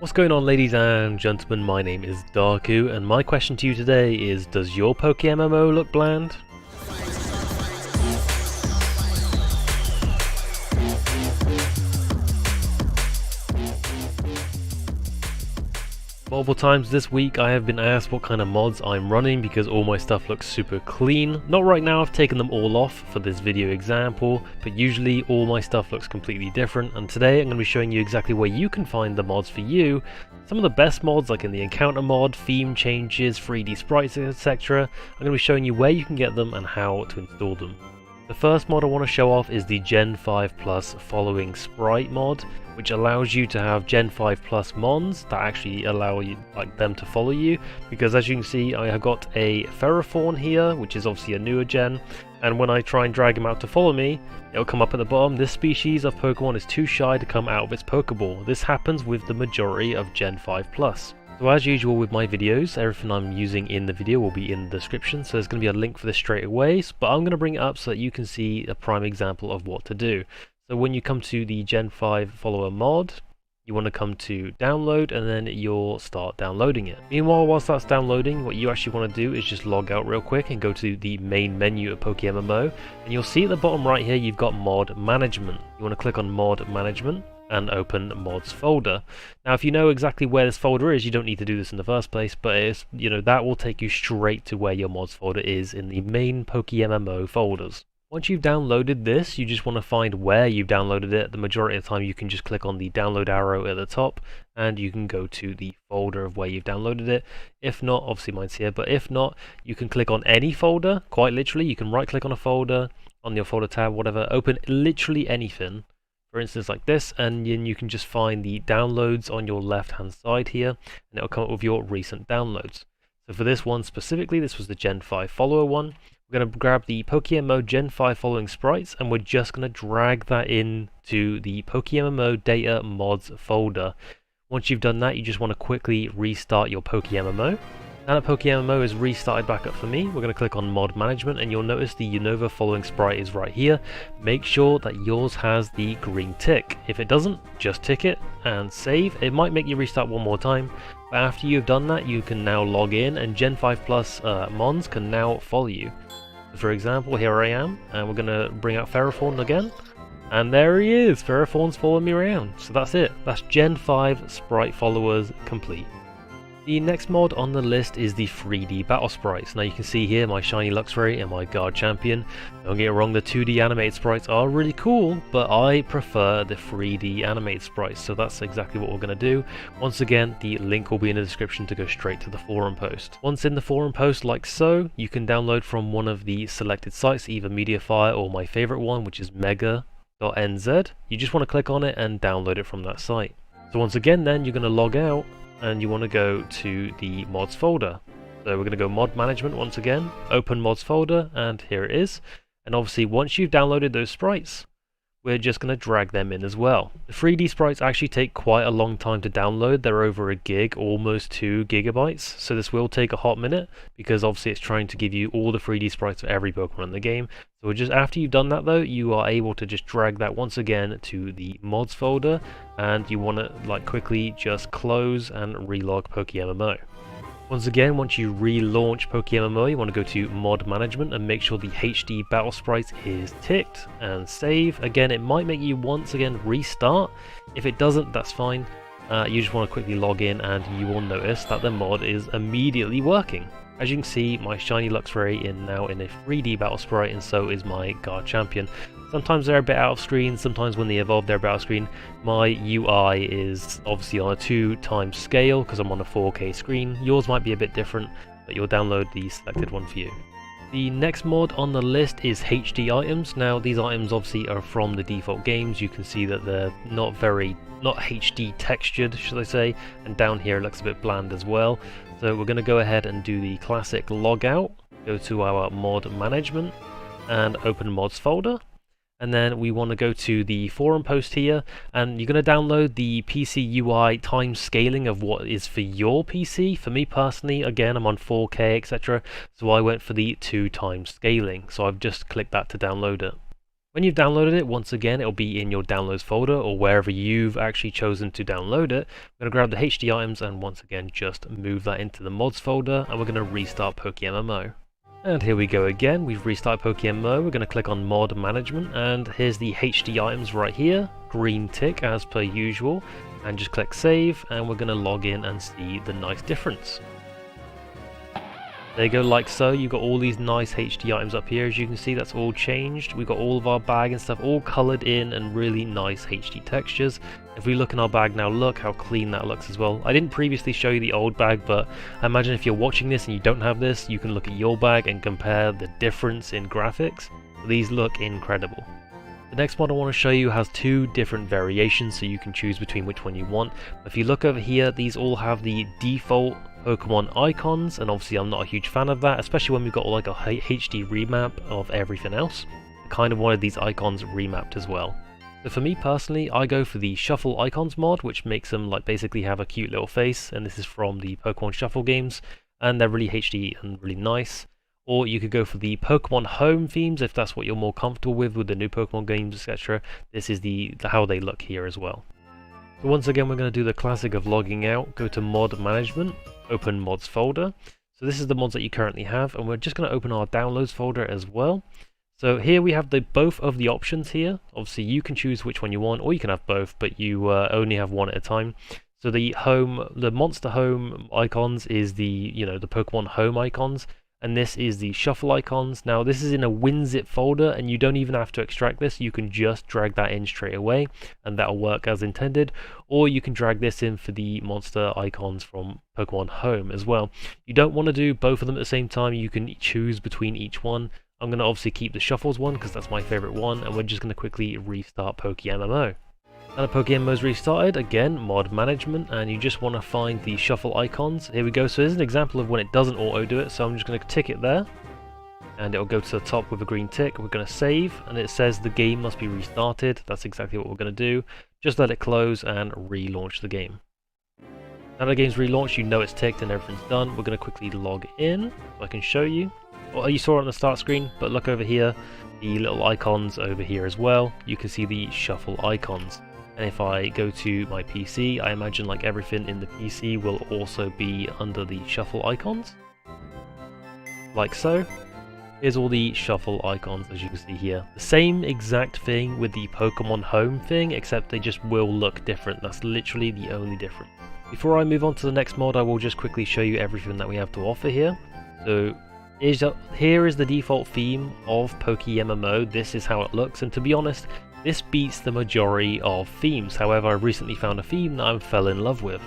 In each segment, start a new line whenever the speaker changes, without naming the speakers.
What's going on, ladies and gentlemen? My name is Darku, and my question to you today is, does your PokeMMO look bland? Multiple times this week I have been asked what kind of mods I'm running because all my stuff looks super clean. Not right now, I've taken them all off for this video example, but usually all my stuff looks completely different, and today I'm going to be showing you exactly where you can find the mods for you. Some of the best mods, like in the encounter mod, theme changes, 3D sprites, etc. I'm going to be showing you where you can get them and how to install them. The first mod I want to show off is the Gen 5 Plus Following Sprite mod, which allows you to have Gen 5 Plus mons that actually allow you, them to follow you, because as you can see I have got a Ferrothorn here, which is obviously a newer gen, and when I try and drag him out to follow me, it'll come up at the bottom. This species of Pokemon is too shy to come out of its Pokeball. This happens with the majority of Gen 5 Plus. So as usual with my videos, everything I'm using in the video will be in the description, so there's going to be a link for this straight away, but I'm going to bring it up so that you can see a prime example of what to do. So when you come to the Gen 5 follower mod, you want to come to download, and then you'll start downloading it. Meanwhile, whilst that's downloading, what you actually want to do is just log out real quick and go to the main menu of PokeMMO, and you'll see at the bottom right here you've got mod management. You want to click on mod management and open mods folder. Now if you know exactly where this folder is, you don't need to do this in the first place, but it's, that will take you straight to where your mods folder is in the main PokeMMO folders. Once you've downloaded this, you just want to find where you've downloaded it. The majority of the time you can just click on the download arrow at the top and you can go to the folder of where you've downloaded it. If not, obviously mine's here, but if not, you can click on any folder, quite literally. You can right click on a folder, on your folder tab, whatever, open literally anything. For instance like this, and then you can just find the downloads on your left hand side here, and it'll come up with your recent downloads. So for this one specifically, this was the Gen 5 follower one. We're going to grab the PokeMMO Gen 5 Following Sprites, and we're just going to drag that into the PokeMMO Data Mods folder. Once you've done that, you just want to quickly restart your PokeMMO. Now that PokeMMO is restarted back up for me, we're going to click on Mod Management, and you'll notice the Unova Following Sprite is right here. Make sure that yours has the green tick. If it doesn't, just tick it and save. It might make you restart one more time, but after you've done that, you can now log in, and Gen 5 Plus mons can now follow you. For example, here I am, and we're going to bring out Ferrothorn again, and there he is! Ferrothorn's following me around. So that's it. That's Gen 5 Sprite followers complete. The next mod on the list is the 3D battle sprites. Now you can see here my shiny Luxray and my guard champion. Don't get it wrong, the 2D animated sprites are really cool, but I prefer the 3D animated sprites, so that's exactly what we're going to do. Once again, the link will be in the description to go straight to the forum post. Once in the forum post, like so, you can download from one of the selected sites, either Mediafire or my favorite one, which is mega.nz. You just want to click on it and download it from that site. So once again then, you're going to log out, and you want to go to the mods folder. So we're going to go mod management once again, open mods folder, and here it is. And obviously once you've downloaded those sprites, we're just going to drag them in as well. The 3D sprites actually take quite a long time to download. They're over a gig, almost 2 gigabytes. So this will take a hot minute, because obviously it's trying to give you all the 3D sprites for every Pokemon in the game. So just after you've done that though, you are able to just drag that once again to the mods folder, and you want to quickly just close and relog PokeMMO. Once again, once you relaunch PokeMMO, you want to go to Mod Management and make sure the HD Battle Sprites is ticked and save. Again, it might make you once again restart. If it doesn't, that's fine. You just want to quickly log in, and you will notice that the mod is immediately working. As you can see, my shiny Luxray is now in a 3D battle sprite, and so is my guard champion. Sometimes they're a bit out of screen, sometimes when they evolve they're a bit out of screen. My UI is obviously on a 2x scale because I'm on a 4K screen. Yours might be a bit different, but you'll download the selected one for you. The next mod on the list is HD items. Now these items obviously are from the default games. You can see that they're not HD textured, should I say, and down here it looks a bit bland as well. So we're going to go ahead and do the classic logout, go to our mod management and open mods folder. And then we want to go to the forum post here, and you're going to download the PC UI time scaling of what is for your PC. For me personally, again, I'm on 4K, etc. So I went for the 2x scaling. So I've just clicked that to download it. When you've downloaded it, once again, it'll be in your downloads folder or wherever you've actually chosen to download it. I'm going to grab the HD items and once again just move that into the mods folder, and we're going to restart PokeMMO. And here we go again, we've restarted PokeMMO. We're going to click on mod management, and here's the HD items right here, green tick as per usual, and just click save, and we're going to log in and see the nice difference. There you go, like so. You've got all these nice HD items up here. As you can see, that's all changed. We've got all of our bag and stuff all coloured in and really nice HD textures. If we look in our bag now, look how clean that looks as well. I didn't previously show you the old bag, but I imagine if you're watching this and you don't have this, you can look at your bag and compare the difference in graphics. These look incredible. The next mod I want to show you has two different variations, so you can choose between which one you want. If you look over here, these all have the default Pokemon icons, and obviously I'm not a huge fan of that, especially when we've got like a HD remap of everything else. I kind of wanted these icons remapped as well. So for me personally, I go for the Shuffle Icons mod, which makes them like basically have a cute little face, and this is from the Pokemon Shuffle games, and they're really HD and really nice. Or you could go for the Pokemon Home themes if that's what you're more comfortable with the new Pokemon games, etc. This is the how they look here as well. So once again, we're going to do the classic of logging out, go to mod management, open mods folder. So this is the mods that you currently have, and we're just going to open our downloads folder as well. So here we have both of the options here. Obviously you can choose which one you want, or you can have both, but you only have one at a time. So the Monster Home icons is the the Pokemon Home icons, and this is the Shuffle icons. Now this is in a WinZip folder, and you don't even have to extract this. You can just drag that in straight away, and that'll work as intended. Or you can drag this in for the monster icons from Pokemon Home as well. You don't want to do both of them at the same time. You can choose between each one. I'm going to obviously keep the Shuffles one because that's my favorite one, and we're just going to quickly restart PokeMMO. Now the PokeMMO is restarted, again, mod management, and you just want to find the Shuffle icons. Here we go, so here's an example of when it doesn't auto do it, so I'm just going to tick it there, and it'll go to the top with a green tick. We're going to save, and it says the game must be restarted. That's exactly what we're going to do. Just let it close and relaunch the game. Now the game's relaunched, you know it's ticked and everything's done. We're going to quickly log in, so I can show you. Well, you saw it on the start screen, but look over here, the little icons over here as well. You can see the Shuffle icons. And if I go to my PC, I imagine like everything in the PC will also be under the Shuffle icons. Like so. Here's all the Shuffle icons, as you can see here. The same exact thing with the Pokemon Home thing, except they just will look different. That's literally the only difference. Before I move on to the next mod, I will just quickly show you everything that we have to offer here. So here is the default theme of PokeMMO. This is how it looks, and to be honest, this beats the majority of themes. However, I recently found a theme that I fell in love with.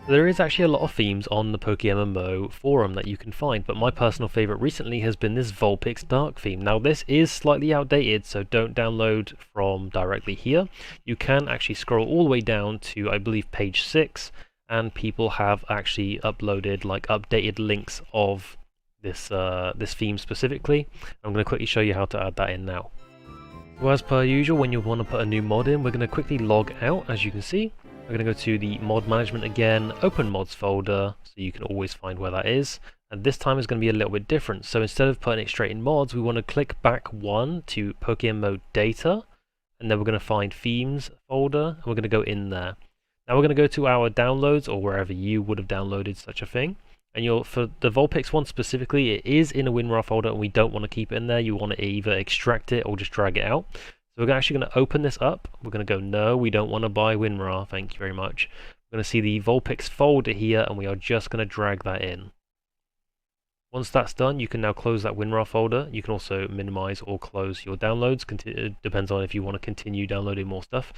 There is actually a lot of themes on the PokeMMO forum that you can find, but my personal favourite recently has been this Vulpix Dark theme. Now this is slightly outdated, so don't download from directly here. You can actually scroll all the way down to, I believe, page 6, and people have actually uploaded like updated links of this theme specifically. I'm going to quickly show you how to add that in now. So as per usual, when you want to put a new mod in, we're going to quickly log out, as you can see. We're going to go to the mod management again, open mods folder, so you can always find where that is. And this time is going to be a little bit different. So instead of putting it straight in mods, we want to click back one to PokeMMO data, and then we're going to find themes folder, and we're going to go in there. Now we're going to go to our downloads, or wherever you would have downloaded such a thing. And for the Vulpix one specifically, it is in a WinRAR folder, and we don't want to keep it in there. You want to either extract it or just drag it out. So we're actually going to open this up. We're going to go, no, we don't want to buy WinRAR, thank you very much. We're going to see the Vulpix folder here, and we are just going to drag that in. Once that's done, you can now close that WinRAR folder. You can also minimize or close your downloads. It depends on if you want to continue downloading more stuff.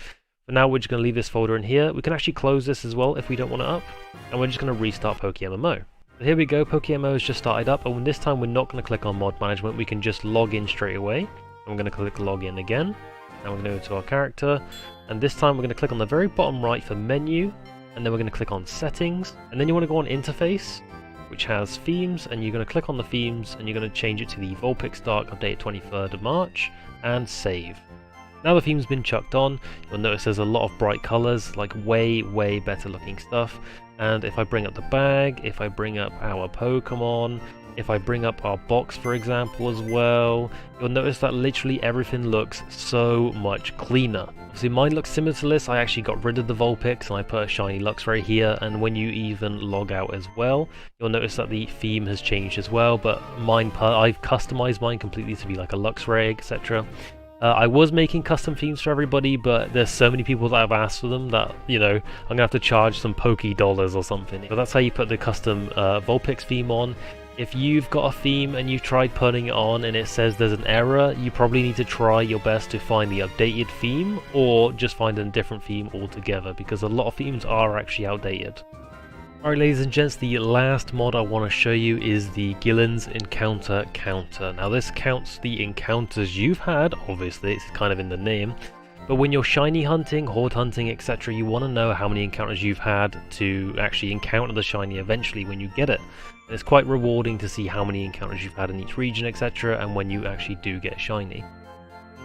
For now, we're just going to leave this folder in here. We can actually close this as well if we don't want it up. And we're just going to restart PokeMMO. So here we go, PokeMMO has just started up, and this time we're not going to click on mod management, we can just log in straight away. And we're going to click log in again. Now we're going to go to our character, and this time we're going to click on the very bottom right for menu, and then we're going to click on settings, and then you want to go on interface, which has themes, and you're going to click on the themes, and you're going to change it to the Vulpix Dark update 23rd of March, and save. Now the theme's been chucked on, you'll notice there's a lot of bright colours, like way better looking stuff. And if I bring up the bag, if I bring up our Pokemon, if I bring up our box for example as well, you'll notice that literally everything looks so much cleaner. See, mine looks similar to this. I actually got rid of the Vulpix and I put a shiny Lux right here, and when you even log out as well, you'll notice that the theme has changed as well, but mine, I've customized mine completely to be like a Luxray, etc. I was making custom themes for everybody, but there's so many people that have asked for them that, you know, I'm gonna have to charge some Poke dollars or something. So that's how you put the custom Vulpix theme on. If you've got a theme and you've tried putting it on and it says there's an error, you probably need to try your best to find the updated theme, or just find a different theme altogether, because a lot of themes are actually outdated. Alright ladies and gents, the last mod I want to show you is the Gillen's Encounter Counter. Now this counts the encounters you've had, obviously it's kind of in the name, but when you're shiny hunting, horde hunting, etc, you want to know how many encounters you've had to actually encounter the shiny eventually when you get it. And it's quite rewarding to see how many encounters you've had in each region, etc, and when you actually do get shiny.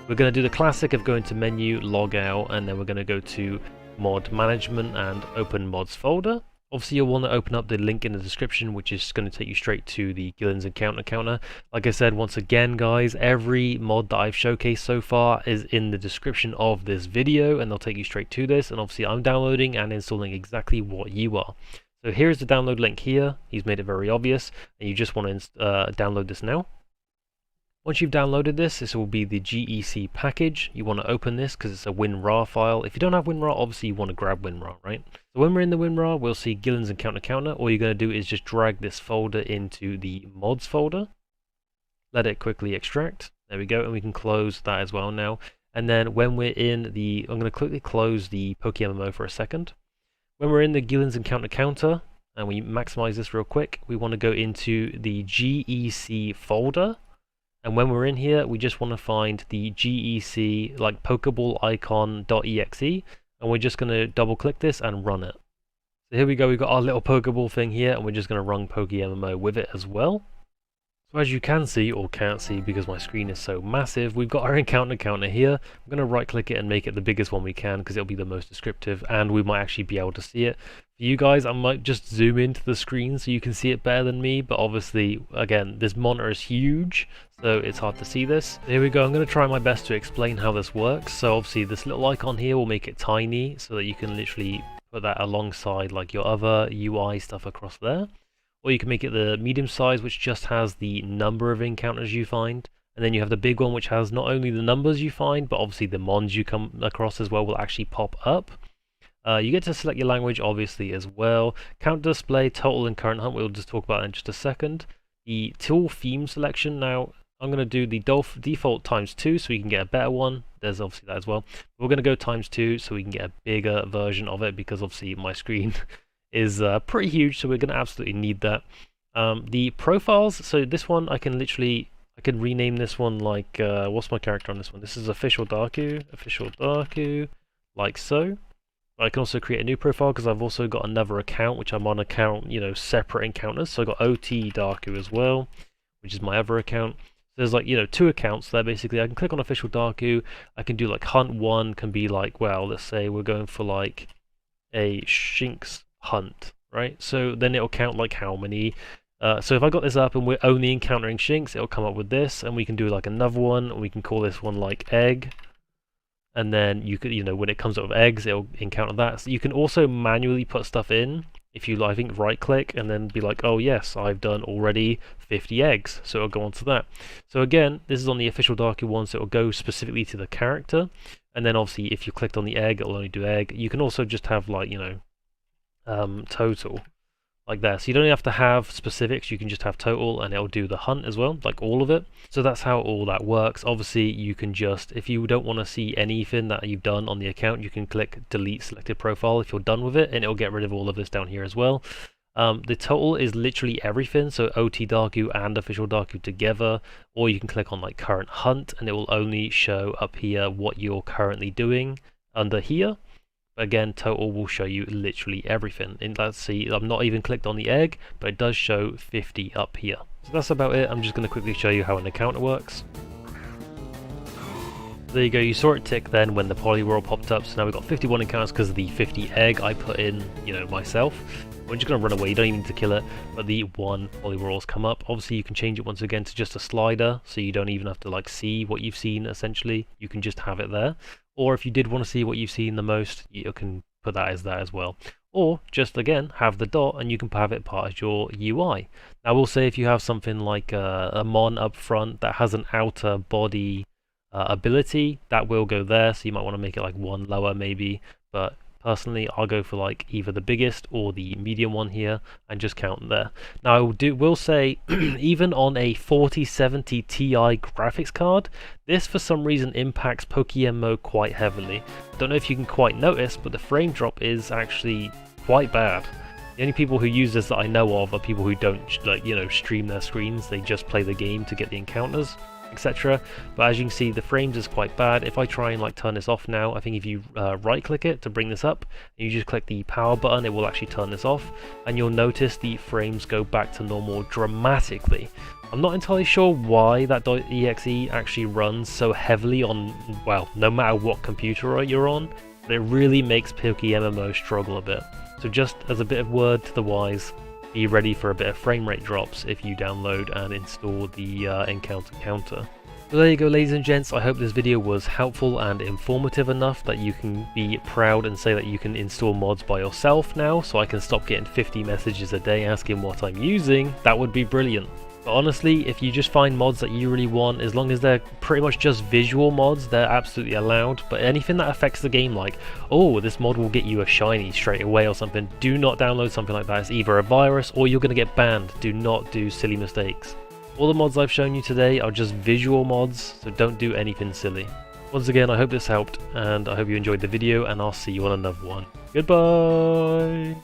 We're going to do the classic of going to menu, log out, and then we're going to go to mod management and open mods folder. Obviously you'll want to open up the link in the description, which is going to take you straight to the Gillen's Encounter Counter. Like I said, once again guys, every mod that I've showcased so far is in the description of this video, and they'll take you straight to this, and obviously I'm downloading and installing exactly what you are. So here's the download link here. He's made it very obvious, and you just want to download this now. Once you've downloaded this, this will be the GEC package. You want to open this because it's a WinRAR file. If you don't have WinRAR, obviously you want to grab WinRAR, right? So when we're in the WinRAR, we'll see Gillen's Encounter Counter. All you're going to do is just drag this folder into the mods folder. Let it quickly extract. There we go, and we can close that as well now. And then when we're in the, I'm going to quickly close the PokeMMO for a second. When we're in the Gillen's Encounter Counter, and we maximize this real quick, we want to go into the GEC folder. And when we're in here, we just want to find the GEC, like Pokeball icon.exe, and we're just going to double click this and run it. So here we go, we've got our little Pokeball thing here, and we're just going to run PokeMMO with it as well. So as you can see, or can't see because my screen is so massive, we've got our encounter counter here. I'm going to right click it and make it the biggest one we can because it'll be the most descriptive, and we might actually be able to see it. For you guys, I might just zoom into the screen so you can see it better than me, but obviously, again, this monitor is huge, so it's hard to see this. Here we go, I'm going to try my best to explain how this works. So obviously this little icon here will make it tiny so that you can literally put that alongside like your other UI stuff across there. Or you can make it the medium size, which just has the number of encounters you find. And then you have the big one, which has not only the numbers you find, but obviously the mons you come across as well will actually pop up. You get to select your language, obviously, as well. Count display, total, and current hunt, we'll just talk about in just a second. The tool theme selection, now I'm going to do the default ×2 so we can get a better one. There's obviously that as well. We're going to go ×2 so we can get a bigger version of it, because obviously my screen is pretty huge, so we're going to absolutely need that. The profiles, so this one I can rename this one like, what's my character on this one? This is OfficialDarku, like so. I can also create a new profile because I've also got another account, which I'm on account, you know, separate encounters. So I got OTDarku as well, which is my other account. So there's like, you know, 2 accounts there basically. I can click on OfficialDarku. I can do like hunt 1 can be like, well, let's say we're going for like a Shinx hunt, right? So then it'll count like how many. So if I got this up and we're only encountering Shinx, it'll come up with this, and we can do like another one, and we can call this one like egg. And then you could, you know, when it comes up with eggs, it'll encounter that. So you can also manually put stuff in if you, I think, right click and then be like, oh yes, I've done already 50 eggs, so it'll go on to that. So again, this is on the OfficialDarku one, so it'll go specifically to the character. And then obviously if you clicked on the egg, it'll only do egg. You can also just have like, you know, total like that. So you don't have to have specifics, you can just have total and it'll do the hunt as well, like all of it. So that's how all that works. Obviously you can just, if you don't want to see anything that you've done on the account, you can click delete selected profile if you're done with it, and it'll get rid of all of this down here as well. The total is literally everything, so OTDarku and OfficialDarku together, or you can click on like current hunt and it will only show up here what you're currently doing under here. Again, total will show you literally everything. And let's see, I've not even clicked on the egg, but it does show 50 up here. So that's about it. I'm just going to quickly show you how an encounter works. There you go, you saw it tick then when the Poliwhirl popped up, so now we've got 51 encounters because of the 50 egg I put in, myself. We're just going to run away, you don't even need to kill it, but the 1 Poliwhirl's come up. Obviously you can change it once again to just a slider, so you don't even have to see what you've seen essentially, you can just have it there. Or if you did want to see what you've seen the most, you can put that as well. Or just again have the dot and you can have it part of your UI. Now I will say if you have something like a mon up front that has an outer body ability, that will go there, so you might want to make it like 1 lower maybe, but personally I'll go for either the biggest or the medium one here and just count there. Now I will say even on a 4070 Ti graphics card, this for some reason impacts PokeMMO quite heavily. I don't know if you can quite notice, but the frame drop is actually quite bad. The only people who use this that I know of are people who don't stream their screens, they just play the game to get the encounters, etc. But as you can see, the frames is quite bad. If I try and turn this off now, I think if you right click it to bring this up and you just click the power button, it will actually turn this off and you'll notice the frames go back to normal dramatically. I'm not entirely sure why that .exe actually runs so heavily on, well, no matter what computer you're on, but it really makes PokeMMO struggle a bit. So just as a bit of word to the wise, be ready for a bit of frame rate drops if you download and install the encounter counter. So there you go, ladies and gents, I hope this video was helpful and informative enough that you can be proud and say that you can install mods by yourself now, so I can stop getting 50 messages a day asking what I'm using. That would be brilliant. But honestly, if you just find mods that you really want, as long as they're pretty much just visual mods, they're absolutely allowed. But anything that affects the game, like, oh, this mod will get you a shiny straight away or something, do not download something like that. It's either a virus or you're going to get banned. Do not do silly mistakes. All the mods I've shown you today are just visual mods, so don't do anything silly. Once again, I hope this helped, and I hope you enjoyed the video, and I'll see you on another one. Goodbye!